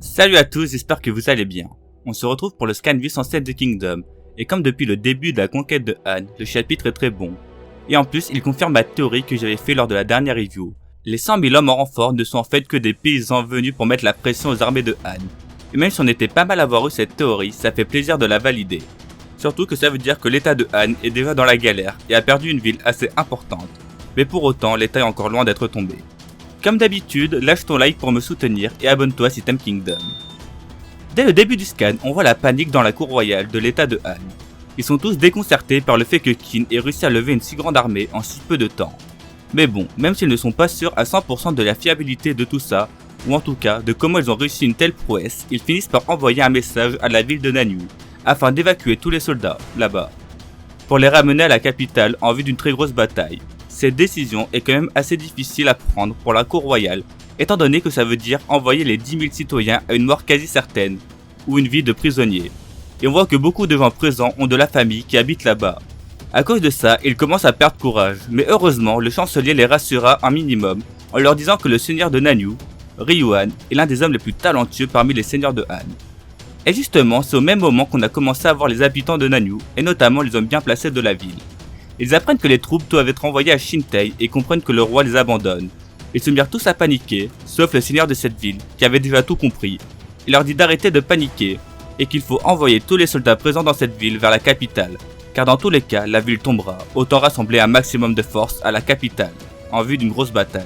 Salut à tous, j'espère que vous allez bien. On se retrouve pour le scan vu sans The Kingdom, et comme depuis le début de la conquête de Han, le chapitre est très bon. Et en plus, il confirme ma théorie que j'avais fait lors de la dernière review. Les 100 000 hommes en renfort ne sont en fait que des paysans venus pour mettre la pression aux armées de Han. Et même si on était pas mal à avoir eu cette théorie, ça fait plaisir de la valider. Surtout que ça veut dire que l'état de Han est déjà dans la galère et a perdu une ville assez importante. Mais pour autant, l'état est encore loin d'être tombé. Comme d'habitude, lâche ton like pour me soutenir et abonne-toi si t'aimes Kingdom. Dès le début du scan, on voit la panique dans la cour royale de l'état de Han. Ils sont tous déconcertés par le fait que Qin ait réussi à lever une si grande armée en si peu de temps. Mais bon, même s'ils ne sont pas sûrs à 100% de la fiabilité de tout ça, ou en tout cas de comment ils ont réussi une telle prouesse, ils finissent par envoyer un message à la ville de Nanyue, afin d'évacuer tous les soldats là-bas, pour les ramener à la capitale en vue d'une très grosse bataille. Cette décision est quand même assez difficile à prendre pour la cour royale, étant donné que ça veut dire envoyer les 10 000 citoyens à une mort quasi certaine, ou une vie de prisonnier. Et on voit que beaucoup de gens présents ont de la famille qui habite là-bas. À cause de ça, ils commencent à perdre courage, mais heureusement, le chancelier les rassura un minimum, en leur disant que le seigneur de Nanyue, Ryuan, est l'un des hommes les plus talentueux parmi les seigneurs de Han. Et justement, c'est au même moment qu'on a commencé à voir les habitants de Nanyue, et notamment les hommes bien placés de la ville. Ils apprennent que les troupes doivent être envoyées à Shintei et comprennent que le roi les abandonne. Ils se mirent tous à paniquer, sauf le seigneur de cette ville, qui avait déjà tout compris. Il leur dit d'arrêter de paniquer, et qu'il faut envoyer tous les soldats présents dans cette ville vers la capitale, car dans tous les cas, la ville tombera, autant rassembler un maximum de force à la capitale, en vue d'une grosse bataille.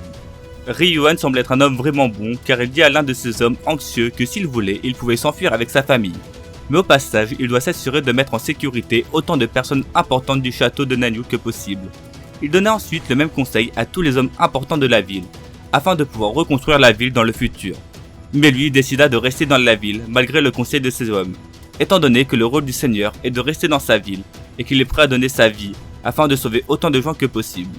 Ryuan semble être un homme vraiment bon, car il dit à l'un de ces hommes anxieux que s'il voulait, il pouvait s'enfuir avec sa famille. Mais au passage, il doit s'assurer de mettre en sécurité autant de personnes importantes du château de Nanyue que possible. Il donna ensuite le même conseil à tous les hommes importants de la ville, afin de pouvoir reconstruire la ville dans le futur. Mais lui décida de rester dans la ville malgré le conseil de ses hommes, étant donné que le rôle du seigneur est de rester dans sa ville et qu'il est prêt à donner sa vie afin de sauver autant de gens que possible.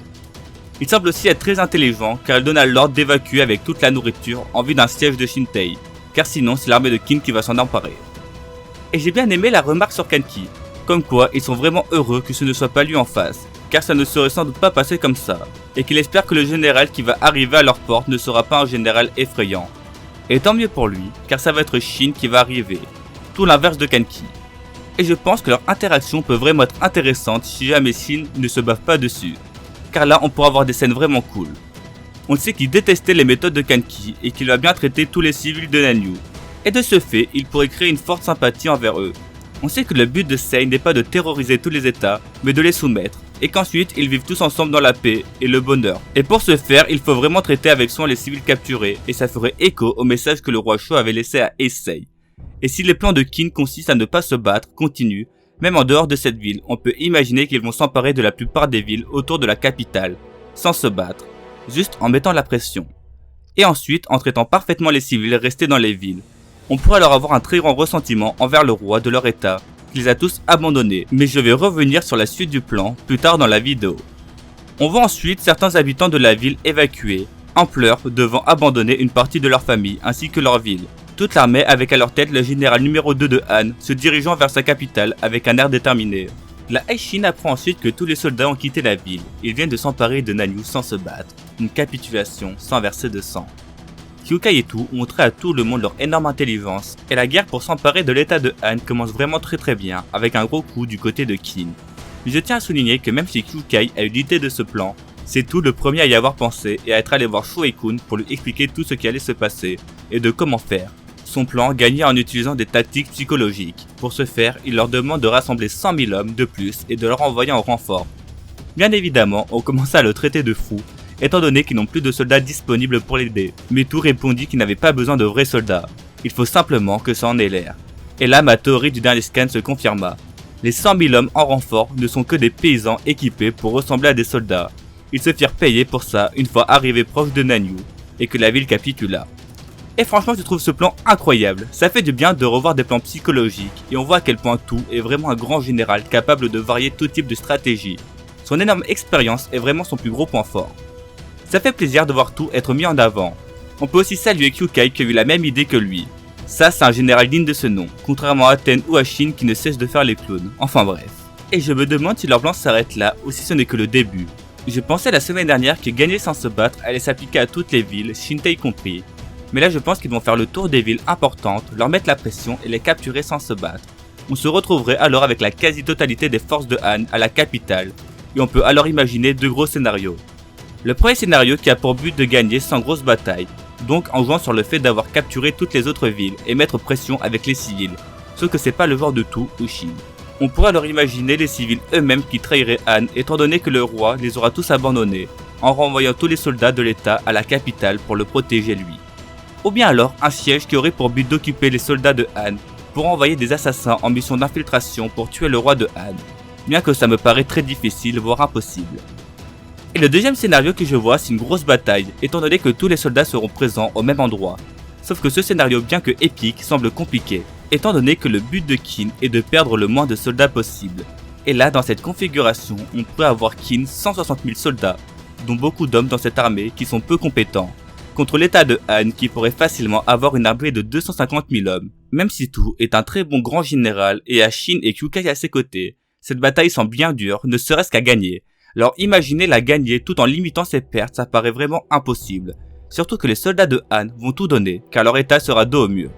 Il semble aussi être très intelligent car il donna l'ordre d'évacuer avec toute la nourriture en vue d'un siège de Shintei, car sinon c'est l'armée de Qin qui va s'en emparer. Et j'ai bien aimé la remarque sur Kanki, comme quoi ils sont vraiment heureux que ce ne soit pas lui en face, car ça ne serait sans doute pas passé comme ça, et qu'il espère que le général qui va arriver à leur porte ne sera pas un général effrayant. Et tant mieux pour lui, car ça va être Shin qui va arriver, tout l'inverse de Kanki. Et je pense que leur interaction peut vraiment être intéressante si jamais Shin ne se bave pas dessus, car là on pourra avoir des scènes vraiment cool. On sait qu'il détestait les méthodes de Kanki et qu'il va bien traiter tous les civils de Nanyue. Et de ce fait, il pourrait créer une forte sympathie envers eux. On sait que le but de Sei n'est pas de terroriser tous les états, mais de les soumettre, et qu'ensuite ils vivent tous ensemble dans la paix et le bonheur. Et pour ce faire, il faut vraiment traiter avec soin les civils capturés, et ça ferait écho au message que le roi Shou avait laissé à Issei. Et si les plans de Qin consistent à ne pas se battre, continuent, même en dehors de cette ville, on peut imaginer qu'ils vont s'emparer de la plupart des villes autour de la capitale, sans se battre, juste en mettant la pression. Et ensuite, en traitant parfaitement les civils restés dans les villes. On pourrait alors avoir un très grand ressentiment envers le roi de leur état, qui les a tous abandonnés, mais je vais revenir sur la suite du plan plus tard dans la vidéo. On voit ensuite certains habitants de la ville évacués, en pleurs devant abandonner une partie de leur famille ainsi que leur ville. Toute l'armée avec à leur tête le général numéro 2 de Han, se dirigeant vers sa capitale avec un air déterminé. La Aishin apprend ensuite que tous les soldats ont quitté la ville, ils viennent de s'emparer de Nanyue sans se battre, une capitulation sans verser de sang. Kyukai et tout ont montré à tout le monde leur énorme intelligence, et la guerre pour s'emparer de l'état de Han commence vraiment très bien, avec un gros coup du côté de Qin. Mais je tiens à souligner que même si Kyukai a eu l'idée de ce plan, c'est tout le premier à y avoir pensé et à être allé voir Shuei-kun pour lui expliquer tout ce qui allait se passer, et de comment faire. Son plan gagnait en utilisant des tactiques psychologiques. Pour ce faire, il leur demande de rassembler 100 000 hommes de plus et de leur envoyer en renfort. Bien évidemment, on commença à le traiter de fou, étant donné qu'ils n'ont plus de soldats disponibles pour l'aider. Mais tout répondit qu'ils n'avaient pas besoin de vrais soldats. Il faut simplement que ça en ait l'air. Et là, ma théorie du dernier scan se confirma. Les 100 000 hommes en renfort ne sont que des paysans équipés pour ressembler à des soldats. Ils se firent payer pour ça une fois arrivés proches de Nanyue, et que la ville capitula. Et franchement, je trouve ce plan incroyable. Ça fait du bien de revoir des plans psychologiques, et on voit à quel point Tout est vraiment un grand général capable de varier tout type de stratégie. Son énorme expérience est vraiment son plus gros point fort. Ça fait plaisir de voir Tout être mis en avant. On peut aussi saluer Kyukai qui a eu la même idée que lui. Ça, c'est un général digne de ce nom, contrairement à Ten ou à Shin qui ne cessent de faire les clowns. Enfin bref. Et je me demande si leur plan s'arrête là ou si ce n'est que le début. Je pensais la semaine dernière que gagner sans se battre allait s'appliquer à toutes les villes, Shintei compris. Mais là je pense qu'ils vont faire le tour des villes importantes, leur mettre la pression et les capturer sans se battre. On se retrouverait alors avec la quasi-totalité des forces de Han à la capitale, et on peut alors imaginer deux gros scénarios. Le premier scénario qui a pour but de gagner sans grosse bataille, donc en jouant sur le fait d'avoir capturé toutes les autres villes et mettre pression avec les civils, sauf que c'est pas le genre de tout ou Shin. On pourrait alors imaginer les civils eux-mêmes qui trahiraient Han étant donné que le roi les aura tous abandonnés, en renvoyant tous les soldats de l'état à la capitale pour le protéger lui. Ou bien alors un siège qui aurait pour but d'occuper les soldats de Han pour envoyer des assassins en mission d'infiltration pour tuer le roi de Han, bien que ça me paraît très difficile voire impossible. Et le deuxième scénario que je vois, c'est une grosse bataille, étant donné que tous les soldats seront présents au même endroit. Sauf que ce scénario, bien que épique, semble compliqué, étant donné que le but de Qin est de perdre le moins de soldats possible. Et là, dans cette configuration, on pourrait avoir Qin 160 000 soldats, dont beaucoup d'hommes dans cette armée qui sont peu compétents, contre l'état de Han qui pourrait facilement avoir une armée de 250 000 hommes. Même si Tu est un très bon grand général et a Shin et Kyukai à ses côtés, cette bataille semble bien dure, ne serait-ce qu'à gagner. Alors imaginez la gagner tout en limitant ses pertes, ça paraît vraiment impossible. Surtout que les soldats de Han vont tout donner, car leur état sera dos au mur.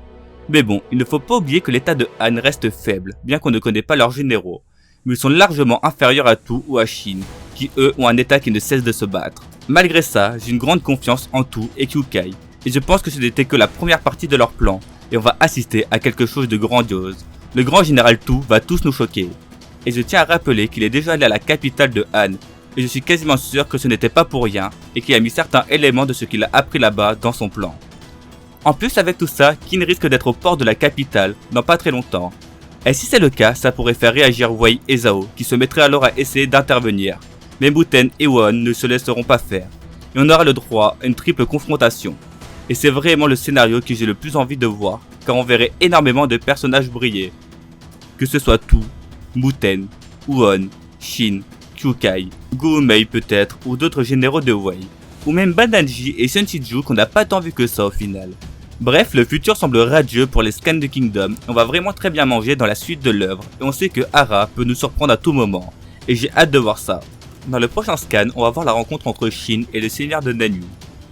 Mais bon, il ne faut pas oublier que l'état de Han reste faible, bien qu'on ne connaît pas leurs généraux. Mais ils sont largement inférieurs à Tu ou à Shin, qui eux ont un état qui ne cesse de se battre. Malgré ça, j'ai une grande confiance en Tu et Kyukai, et je pense que ce n'était que la première partie de leur plan, et on va assister à quelque chose de grandiose. Le grand général Tu va tous nous choquer. Et je tiens à rappeler qu'il est déjà allé à la capitale de Han, et je suis quasiment sûr que ce n'était pas pour rien, et qu'il a mis certains éléments de ce qu'il a appris là-bas dans son plan. En plus avec tout ça, Qin risque d'être au port de la capitale dans pas très longtemps. Et si c'est le cas, ça pourrait faire réagir Wei et Zhao, qui se mettraient alors à essayer d'intervenir. Mais Muten et Won ne se laisseront pas faire, et on aura le droit à une triple confrontation. Et c'est vraiment le scénario que j'ai le plus envie de voir, car on verrait énormément de personnages briller. Que ce soit Tu, Muten, Won, Shin, Kyukai, Guomei peut-être, ou d'autres généraux de Wei, ou même Bandanji et Senshiju qu'on n'a pas tant vu que ça au final. Bref, le futur semble radieux pour les scans de Kingdom, on va vraiment très bien manger dans la suite de l'œuvre, et on sait que Hara peut nous surprendre à tout moment, et j'ai hâte de voir ça. Dans le prochain scan, on va voir la rencontre entre Shin et le seigneur de Nanyu,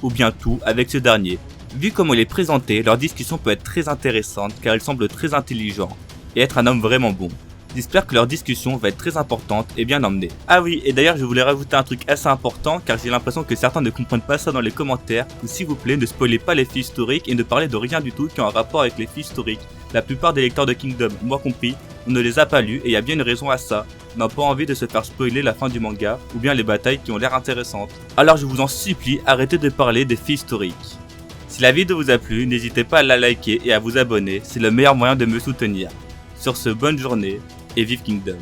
ou bien Tu avec ce dernier. Vu comment il est présenté, leur discussion peut être très intéressante car il semble très intelligent, et être un homme vraiment bon. J'espère que leur discussion va être très importante et bien emmenée. Ah oui, et d'ailleurs je voulais rajouter un truc assez important car j'ai l'impression que certains ne comprennent pas ça dans les commentaires. Donc s'il vous plaît, ne spoilez pas les faits historiques et ne parlez de rien du tout qui ont un rapport avec les faits historiques. La plupart des lecteurs de Kingdom, moi compris, on ne les a pas lus et il y a bien une raison à ça. On n'a pas envie de se faire spoiler la fin du manga ou bien les batailles qui ont l'air intéressantes. Alors je vous en supplie, arrêtez de parler des faits historiques. Si la vidéo vous a plu, n'hésitez pas à la liker et à vous abonner, c'est le meilleur moyen de me soutenir. Sur ce, bonne journée et vive Kingdom.